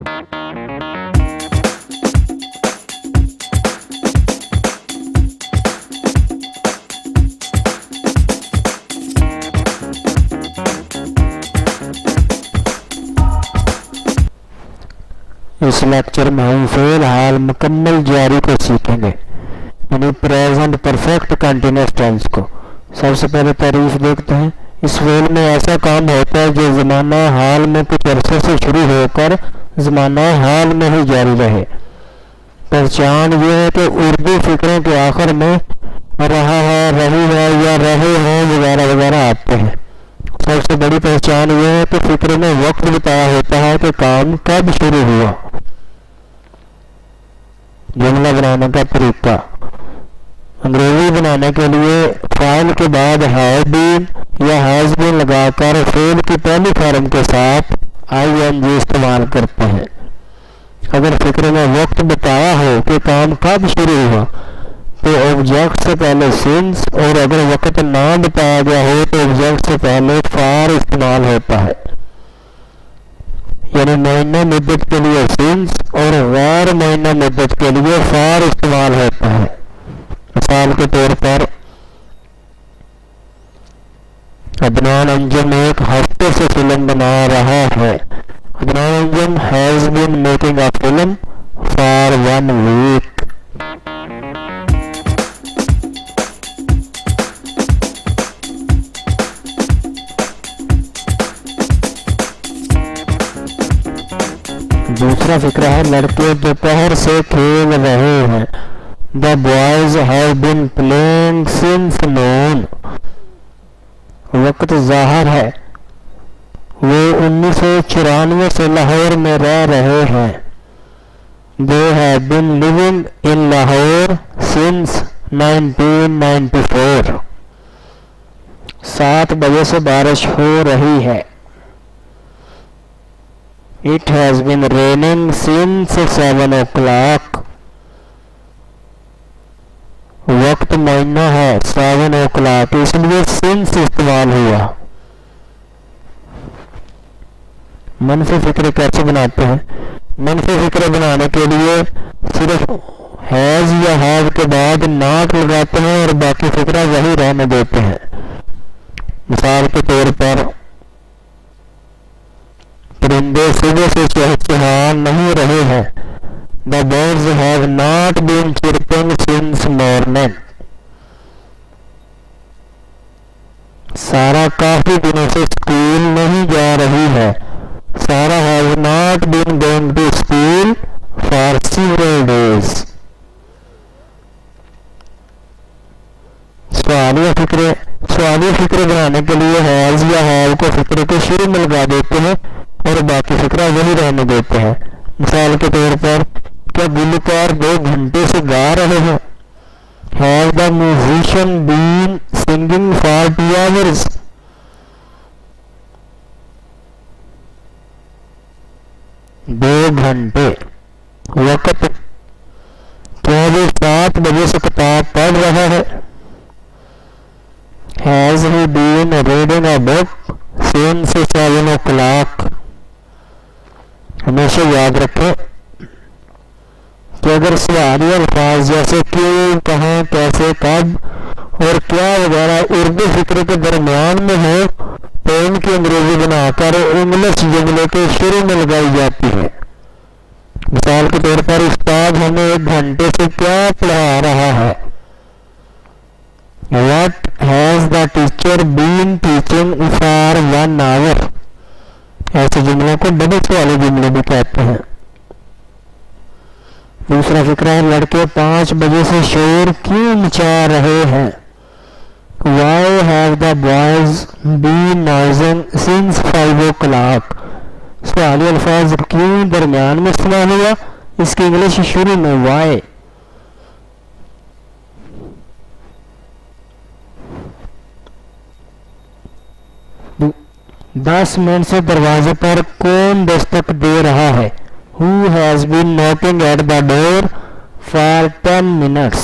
इस लेक्चर में हम फेल हाल मुकम्मल जारी को सीखेंगे, यानी प्रेजेंट परफेक्ट कंटिन्यूअस टेंस को। सबसे पहले तारीफ देखते हैं। इस फेल में ऐसा काम होता है जो ज़माना हाल में कुछ अरसे से शुरू होकर ज़माना हाल में ही जारी रहे। पहचान ये है कि उर्दू फिक्रों के आखिर में रहा है, रही है या रहे हैं वगैरह वगैरह आते हैं। सबसे बड़ी पहचान ये है कि फिक्र में वक्त बताया होता है कि काम कब शुरू हुआ। जुमला बनाने का तरीका, अंग्रेजी बनाने के लिए फाइल के बाद हैव बीन या हैज बीन लगाकर फेल की पहली फॉर्म के साथ आईएनजी इस्तेमाल करते हैं। अगर फिक्र में वक्त बताया हो कि काम कब शुरू हुआ तो ऑब्जेक्ट से पहले सिंस, और अगर वक्त ना बताया गया हो तो ऑब्जेक्ट से पहले फॉर इस्तेमाल होता है। यानी महीना मुद्दत के लिए सिंस और गैर महीना मुद्दत के लिए फॉर इस्तेमाल होता है। मिसाल के तौर पर अदनान अंजुम एक हफ्ते से फिल्म बना रहा है। Adnan Anjum has been making a film for 1 week. दूसरा फिक्र है लड़के दोपहर से खेल रहे हैं। The boys have been playing since noon. वक्त ज़ाहिर है वो 1994 से लाहौर में रह रहे हैं। They have been living in Lahore since 1994। 7 बजे से बारिश हो रही है। It has been raining since 7 o'clock. वक्त महीना है 7 o'clock, इसलिए since इस्तेमाल हुआ। मनफी फिक्र कैसे बनाते हैं? मनफी फिक्र बनाने के लिए सिर्फ हैज या हैव के बाद नॉट लगाते हैं और बाकी फिक्रा वही रहने देते हैं। मिसाल के तौर पर परिंदे सुबह से चहचहा नहीं रहे हैं। The birds have not been chirping since morning. Sara काफी दिनों से स्कूल नहीं जा रही है। Sara have not been going to school for several days। सवालिया फिक्र बनाने के लिए हैज या हैव को फिक्र के शुरू में लगा देते हैं और बाकी फिक्रा वही रहने देते हैं। मिसाल के तौर पर क्या गुलकार 2 घंटे से गा रहे हैं? Have the musician been singing for 2 hours। दो घंटे। वक्त क्या वो 7 बजे से किताब पढ़ रहा है? Has he been reading a book since 7 o'clock। हमेशा याद रखें कि अगर सवाली अल्फाज जैसे क्यों, कहाँ, कैसे, कब और क्या वगैरह उर्दू फिक्र के दरमियान में हो तो इनकी अंग्रेजी बनाकर इंग्लिश जुमले के शुरू में लगाई जाती है। मिसाल के तौर पर उस्ताद हमें 1 घंटे से क्या पढ़ा रहा है? What has the teacher been teaching for 1 hour? ऐसे जुमलों को डबल वाले जुमले भी कहते हैं। दूसरा फिक्र है लड़के 5 बजे से शोर क्यों मचा रहे हैं? Why have the boys been noising since 5 o'clock? सवाली अल्फाज क्यों दरमियान में इस्तेमाल हुआ, इसकी इंग्लिश शुरू में why। 10 मिनट से दरवाजे पर कौन दस्तक दे रहा है? Who has been knocking at the door for 10 minutes?